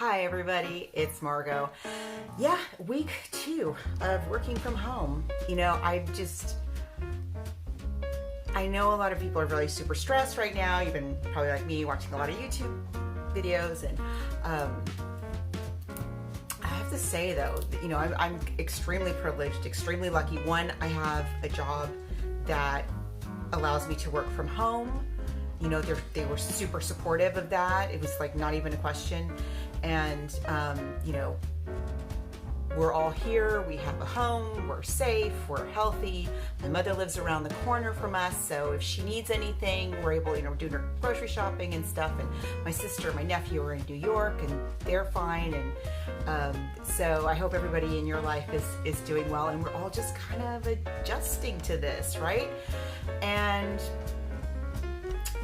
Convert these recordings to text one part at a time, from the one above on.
Hi everybody, it's Margo. Yeah, week 2 of working from home. You know, I know a lot of people are really super stressed right now. You've been probably like me watching a lot of YouTube videos, and I have to say though, you know, I'm extremely privileged, extremely lucky. One, I have a job that allows me to work from home. You know, they were super supportive of that. It was like not even a question. And, you know, we're all here. We have a home. We're safe. We're healthy. My mother lives around the corner from us. So if she needs anything, we're able, you know, doing her grocery shopping and stuff. And my sister, my nephew are in New York and they're fine. And so I hope everybody in your life is doing well. And we're all just kind of adjusting to this, right? And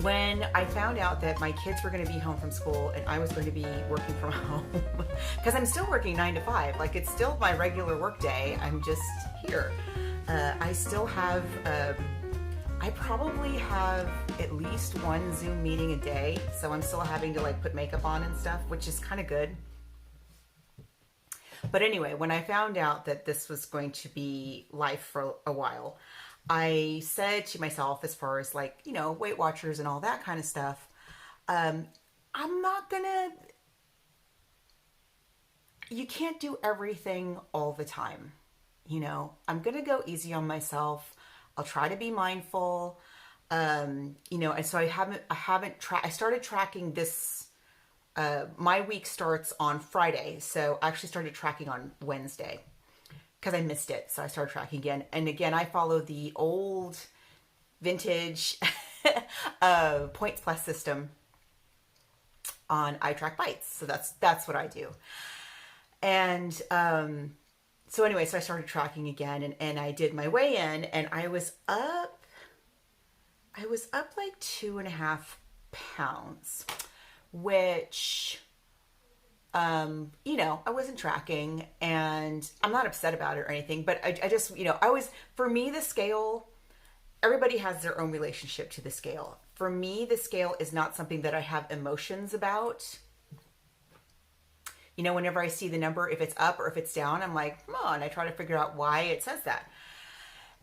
when I found out that my kids were going to be home from school and I was going to be working from home, because I'm still working 9 to 5, like it's still my regular work day. I'm just here. I still have, I probably have at least one Zoom meeting a day. So I'm still having to like put makeup on and stuff, which is kind of good. But anyway, when I found out that this was going to be life for a while, I said to myself, as far as like, you know, Weight Watchers and all that kind of stuff, I'm not gonna, you can't do everything all the time. You know, I'm gonna go easy on myself. I'll try to be mindful. You know, and so I started tracking this, my week starts on Friday. So I actually started tracking on Wednesday, because I missed it. So I started tracking again. And again, I follow the old vintage Points Plus system on iTrackBites. So that's what I do. And so anyway, so I started tracking again, and I did my weigh-in, and I was up like 2.5 pounds, which, you know, I wasn't tracking, and I'm not upset about it or anything, but I just, you know, for me, the scale, everybody has their own relationship to the scale. For me, the scale is not something that I have emotions about. You know, whenever I see the number, if it's up or if it's down, I'm like, come on, I try to figure out why it says that.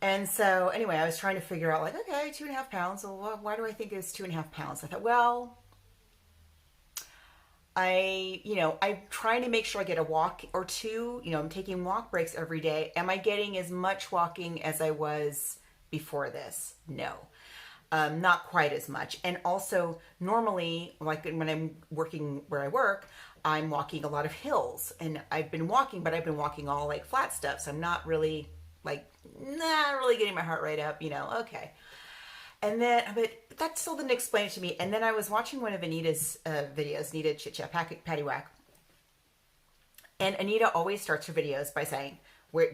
And so anyway, I was trying to figure out like, okay, 2.5 pounds. Well, why do I think it's 2.5 pounds? I thought, well, I'm trying to make sure I get a walk or two. You know, I'm taking walk breaks every day. Am I getting as much walking as I was before this? No, not quite as much. And also normally, like when I'm working where I work, I'm walking a lot of hills, and I've been walking all like flat stuff. So I'm not really getting my heart rate up, you know, okay. And then, but that still didn't explain it to me. And then I was watching one of Anita's videos, Anita Chit Chat, Patty Whack. And Anita always starts her videos by saying,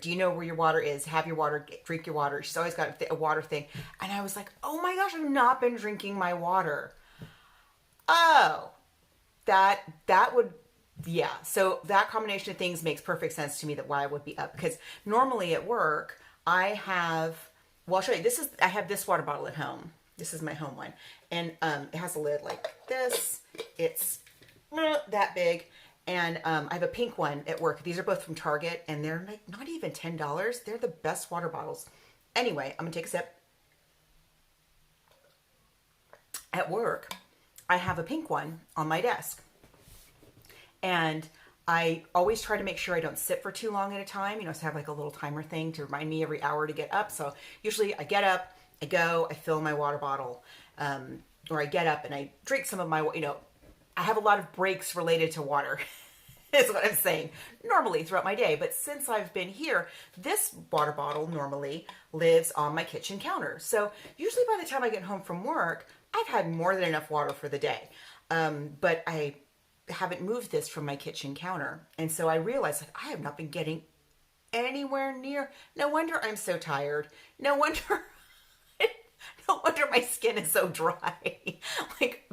do you know where your water is? Have your water, drink your water. She's always got a water thing. And I was like, oh my gosh, I've not been drinking my water. Oh, that would, yeah. So that combination of things makes perfect sense to me, that why I would be up. Because normally at work, I have, well, I'll show you. I have this water bottle at home. This is my home one. And it has a lid like this. It's that big. And I have a pink one at work. These are both from Target, and they're like not even $10. They're the best water bottles. Anyway, I'm going to take a sip. At work, I have a pink one on my desk. And I always try to make sure I don't sit for too long at a time. You know, so I have like a little timer thing to remind me every hour to get up. So usually I get up, I go, I fill my water bottle, or I get up and I drink some of my, you know, I have a lot of breaks related to water, is what I'm saying, normally throughout my day. But since I've been here, this water bottle normally lives on my kitchen counter. So usually by the time I get home from work, I've had more than enough water for the day. But I haven't moved this from my kitchen counter. And so I realized like, I have not been getting anywhere near. No wonder I'm so tired. No wonder my skin is so dry. Like,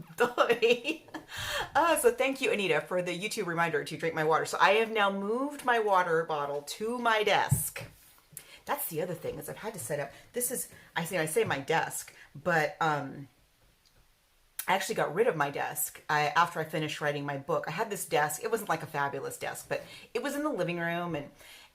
so thank you, Anita, for the YouTube reminder to drink my water. So I have now moved my water bottle to my desk. That's the other thing, is I've had to set up, this is, I say my desk, but I actually got rid of my desk after I finished writing my book. I had this desk. It wasn't like a fabulous desk, but it was in the living room and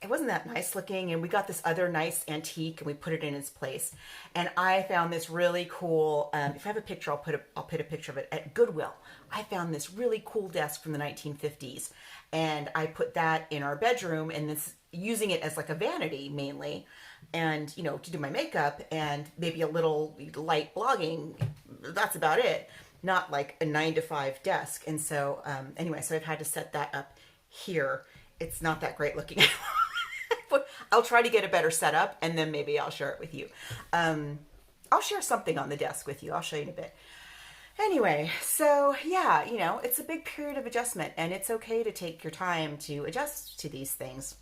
it wasn't that nice looking. And we got this other nice antique and we put it in its place. And I found this really cool, if I have a picture, I'll put a picture of it at Goodwill. I found this really cool desk from the 1950s. And I put that in our bedroom and this using it as like a vanity mainly. And, you know, to do my makeup and maybe a little light blogging. That's about it. Not like a 9-to-5 desk. And so, anyway, so I've had to set that up here. It's not that great looking. But I'll try to get a better setup and then maybe I'll share it with you. I'll share something on the desk with you. I'll show you in a bit. Anyway, so yeah, you know, it's a big period of adjustment and it's okay to take your time to adjust to these things.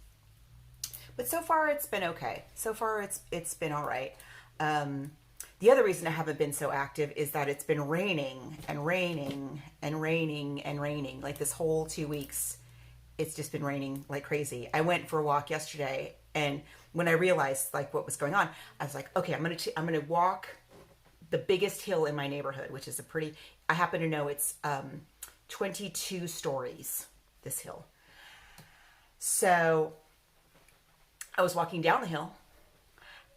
But so far it's been okay. So far it's been all right. The other reason I haven't been so active is that it's been raining and raining and raining and raining. Like this whole 2 weeks, it's just been raining like crazy. I went for a walk yesterday and when I realized like what was going on, I was like, okay, I'm gonna walk the biggest hill in my neighborhood, which is I happen to know it's 22 stories, this hill. So I was walking down the hill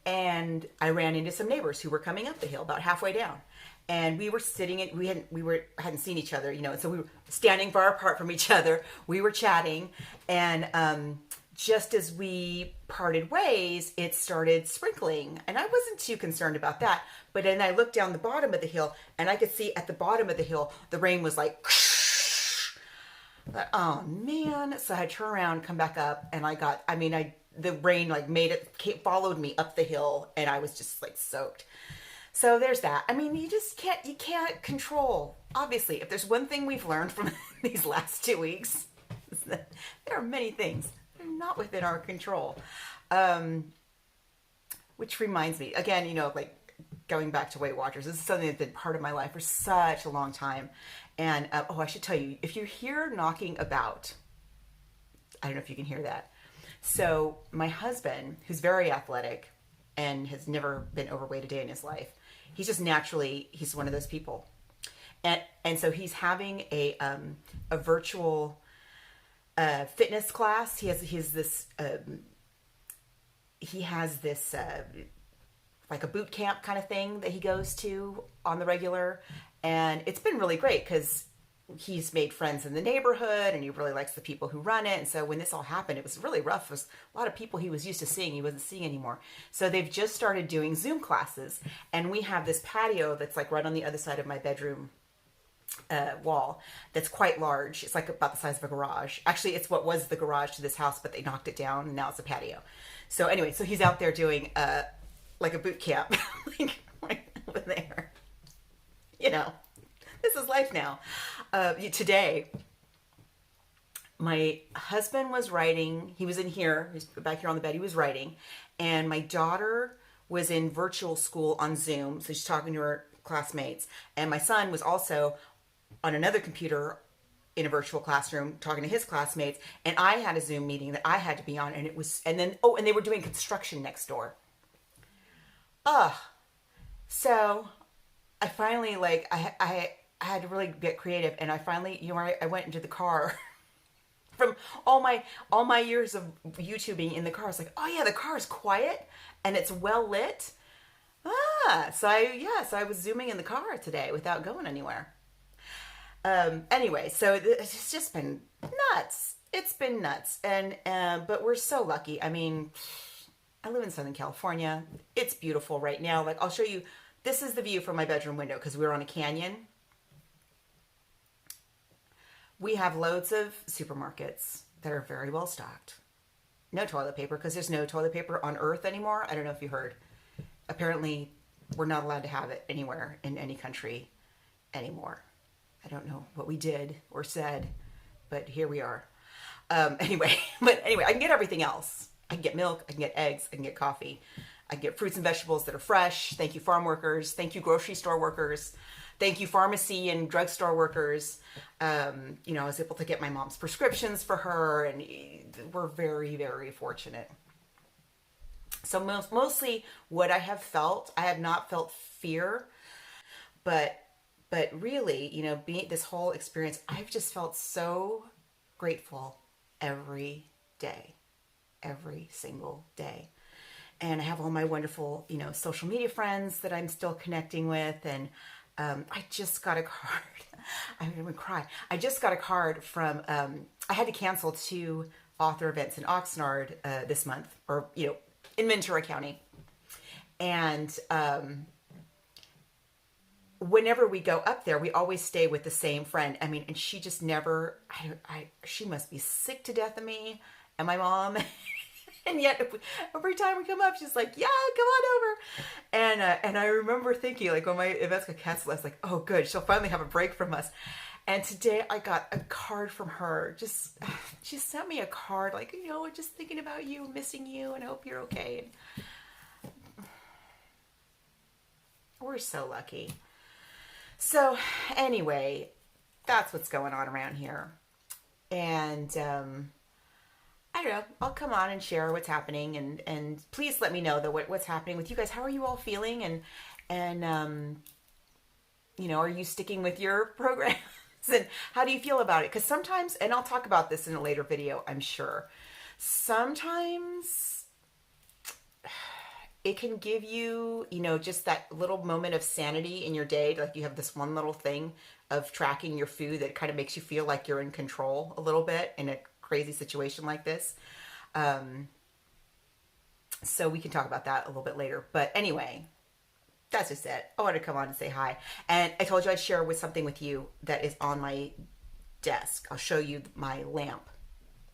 and I ran into some neighbors who were coming up the hill about halfway down. And we were sitting hadn't seen each other, you know, and so we were standing far apart from each other. We were chatting and just as we parted ways, it started sprinkling. And I wasn't too concerned about that. But then I looked down the bottom of the hill and I could see at the bottom of the hill, the rain was like, oh man. So I turned around, come back up and the rain like followed me up the hill and I was just like soaked. So there's that. I mean, you can't control. Obviously, if there's one thing we've learned from these last 2 weeks, is that there are many things that are not within our control. Which reminds me, again, you know, like going back to Weight Watchers, this is something that's been part of my life for such a long time. And, I should tell you, if you hear knocking about, I don't know if you can hear that. So my husband, who's very athletic and has never been overweight a day in his life, he's one of those people. And so he's having a virtual fitness class. He has this like a boot camp kind of thing that he goes to on the regular. And it's been really great because he's made friends in the neighborhood and he really likes the people who run it. And so when this all happened, it was really rough. It was a lot of people he was used to seeing, he wasn't seeing anymore. So they've just started doing Zoom classes. And we have this patio that's like right on the other side of my bedroom wall that's quite large. It's like about the size of a garage. Actually, it's what was the garage to this house, but they knocked it down and now it's a patio. So anyway, so he's out there doing like a boot camp like right over there. You know, this is life now. Today, my husband was writing. He was in here. He's back here on the bed. He was writing. And my daughter was in virtual school on Zoom. So she's talking to her classmates. And my son was also on another computer in a virtual classroom talking to his classmates. And I had a Zoom meeting that I had to be on. And and they were doing construction next door. So I finally, I had to really get creative, and I finally, I went into the car from all my years of YouTubing in the car. I was like, oh yeah, the car is quiet and it's well lit. So I was Zooming in the car today without going anywhere. Anyway, so it's just been nuts. It's been nuts, and but we're so lucky. I mean, I live in Southern California. It's beautiful right now. Like I'll show you. This is the view from my bedroom window because we're on a canyon. We have loads of supermarkets that are very well stocked. No toilet paper because there's no toilet paper on Earth anymore. I don't know if you heard. Apparently, we're not allowed to have it anywhere in any country anymore. I don't know what we did or said, but here we are. Anyway, I can get everything else. I can get milk, I can get eggs, I can get coffee. I get fruits and vegetables that are fresh. Thank you, farm workers. Thank you, grocery store workers. Thank you, pharmacy and drugstore workers. I was able to get my mom's prescriptions for her, and we're very, very fortunate. So mostly what I have not felt fear, but But really, being this whole experience, I've just felt so grateful every day, every single day. And I have all my wonderful, social media friends that I'm still connecting with. And I just got a card. I'm going to cry. I just got a card from, I had to cancel 2 author events in Oxnard this month, or, in Ventura County. And whenever we go up there, we always stay with the same friend. I mean, and she just never, she must be sick to death of me and my mom. And yet every time we come up, she's like, yeah, come on over. And I remember thinking, like, when my events got canceled, I was like, oh, good. She'll finally have a break from us. And today I got a card from her. She sent me a card like, just thinking about you, missing you, and I hope you're okay. And we're so lucky. So anyway, that's what's going on around here. And I don't know, I'll come on and share what's happening, and please let me know what's happening with you guys. How are you all feeling? And are you sticking with your programs? And how do you feel about it? Because sometimes, and I'll talk about this in a later video, I'm sure, sometimes it can give you, just that little moment of sanity in your day. Like you have this one little thing of tracking your food that kind of makes you feel like you're in control a little bit in a crazy situation like this. So we can talk about that a little bit later. But anyway, that's just it. I wanted to come on and say hi. And I told you I'd share something with you that is on my desk. I'll show you my lamp,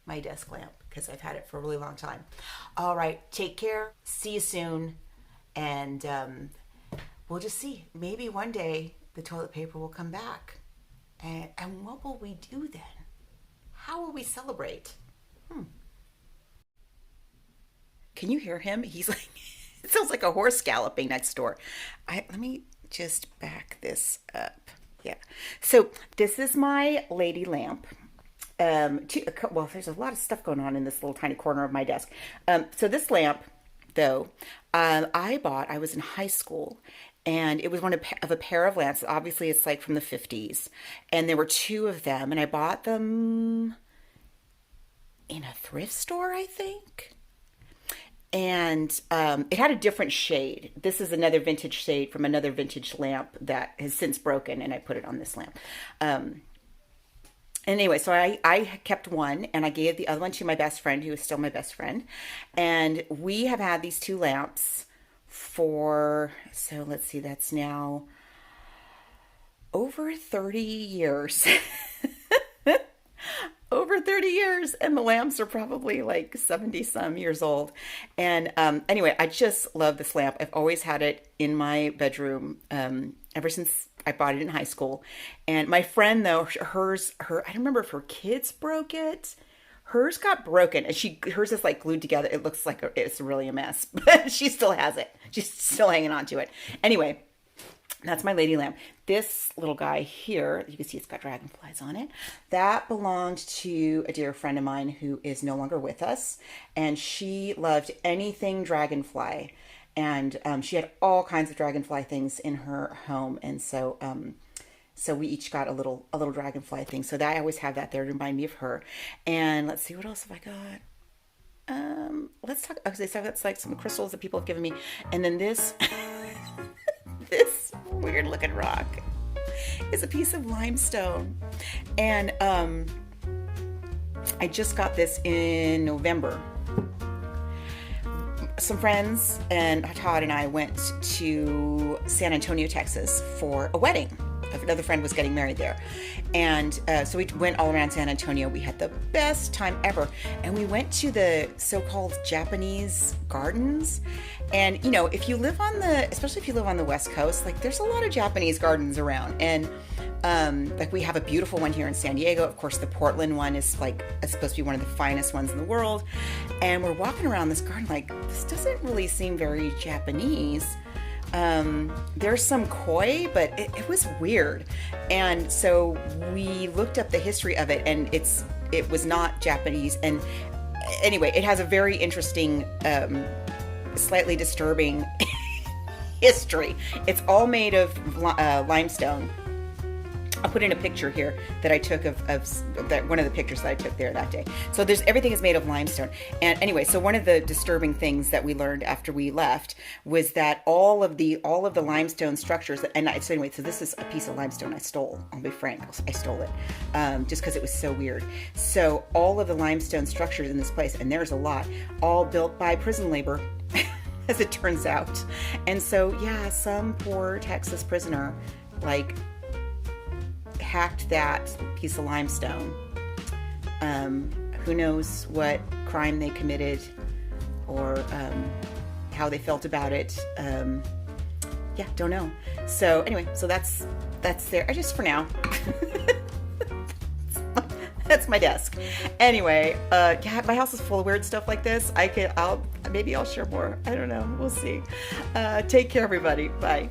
my desk lamp, because I've had it for a really long time. All right, take care. See you soon. And we'll just see. Maybe one day the toilet paper will come back. And what will we do then? How will we celebrate? Can you hear him? He's like, it sounds like a horse galloping next door. Let me just back this up. Yeah. So this is my lady lamp. Well, there's a lot of stuff going on in this little tiny corner of my desk. So this lamp, though, I was in high school, and it was one of a pair of lamps. Obviously, it's like from the 50s, and there were 2 of them, and I bought them in a thrift store, I think. And it had a different shade. This is another vintage shade from another vintage lamp that has since broken, and I put it on this lamp. Anyway, so I kept one, and I gave the other one to my best friend, who is still my best friend. And we have had these 2 lamps for, so let's see, that's now over 30 years. Over 30 years, and the lamps are probably like 70 some years old. And anyway, I just love this lamp. I've always had it in my bedroom ever since I bought it in high school. And my friend, though, hers, I don't remember if her kids broke it. Hers got broken, and hers is like glued together. It looks like it's really a mess, but she still has it. She's still hanging on to it. Anyway, that's my lady lamp. This little guy here, you can see it's got dragonflies on it. That belonged to a dear friend of mine who is no longer with us. And she loved anything dragonfly. And she had all kinds of dragonfly things in her home. And so we each got a little dragonfly thing. So that I always have that there to remind me of her. And let's see, what else have I got? Let's talk, okay, so that's like some crystals that people have given me. And then this... this weird looking rock is a piece of limestone, and I just got this in November. Some friends and Todd and I went to San Antonio, Texas for a wedding. Another friend was getting married there. And so we went all around San Antonio. We had the best time ever. And we went to the so-called Japanese gardens. And, if you live especially if you live on the West Coast, like there's a lot of Japanese gardens around. And like we have a beautiful one here in San Diego. Of course, the Portland one is it's supposed to be one of the finest ones in the world. And we're walking around this garden like, this doesn't really seem very Japanese. There's some koi, but it was weird. And so we looked up the history of it, and it was not Japanese. And anyway, it has a very interesting, slightly disturbing history. It's all made of limestone. I'll put in a picture here that I took of that, one of the pictures that I took there that day. So everything is made of limestone. And anyway, so one of the disturbing things that we learned after we left was that all of the limestone structures, so this is a piece of limestone I stole. I'll be frank, I stole it just because it was so weird. So all of the limestone structures in this place, and there's a lot, all built by prison labor, as it turns out. And so yeah, some poor Texas prisoner hacked that piece of limestone. Who knows what crime they committed or how they felt about it. Yeah, don't know. So anyway, so that's there. I just for now. That's my desk. Anyway, yeah, my house is full of weird stuff like this. Maybe I'll share more. I don't know. We'll see. Take care, everybody. Bye.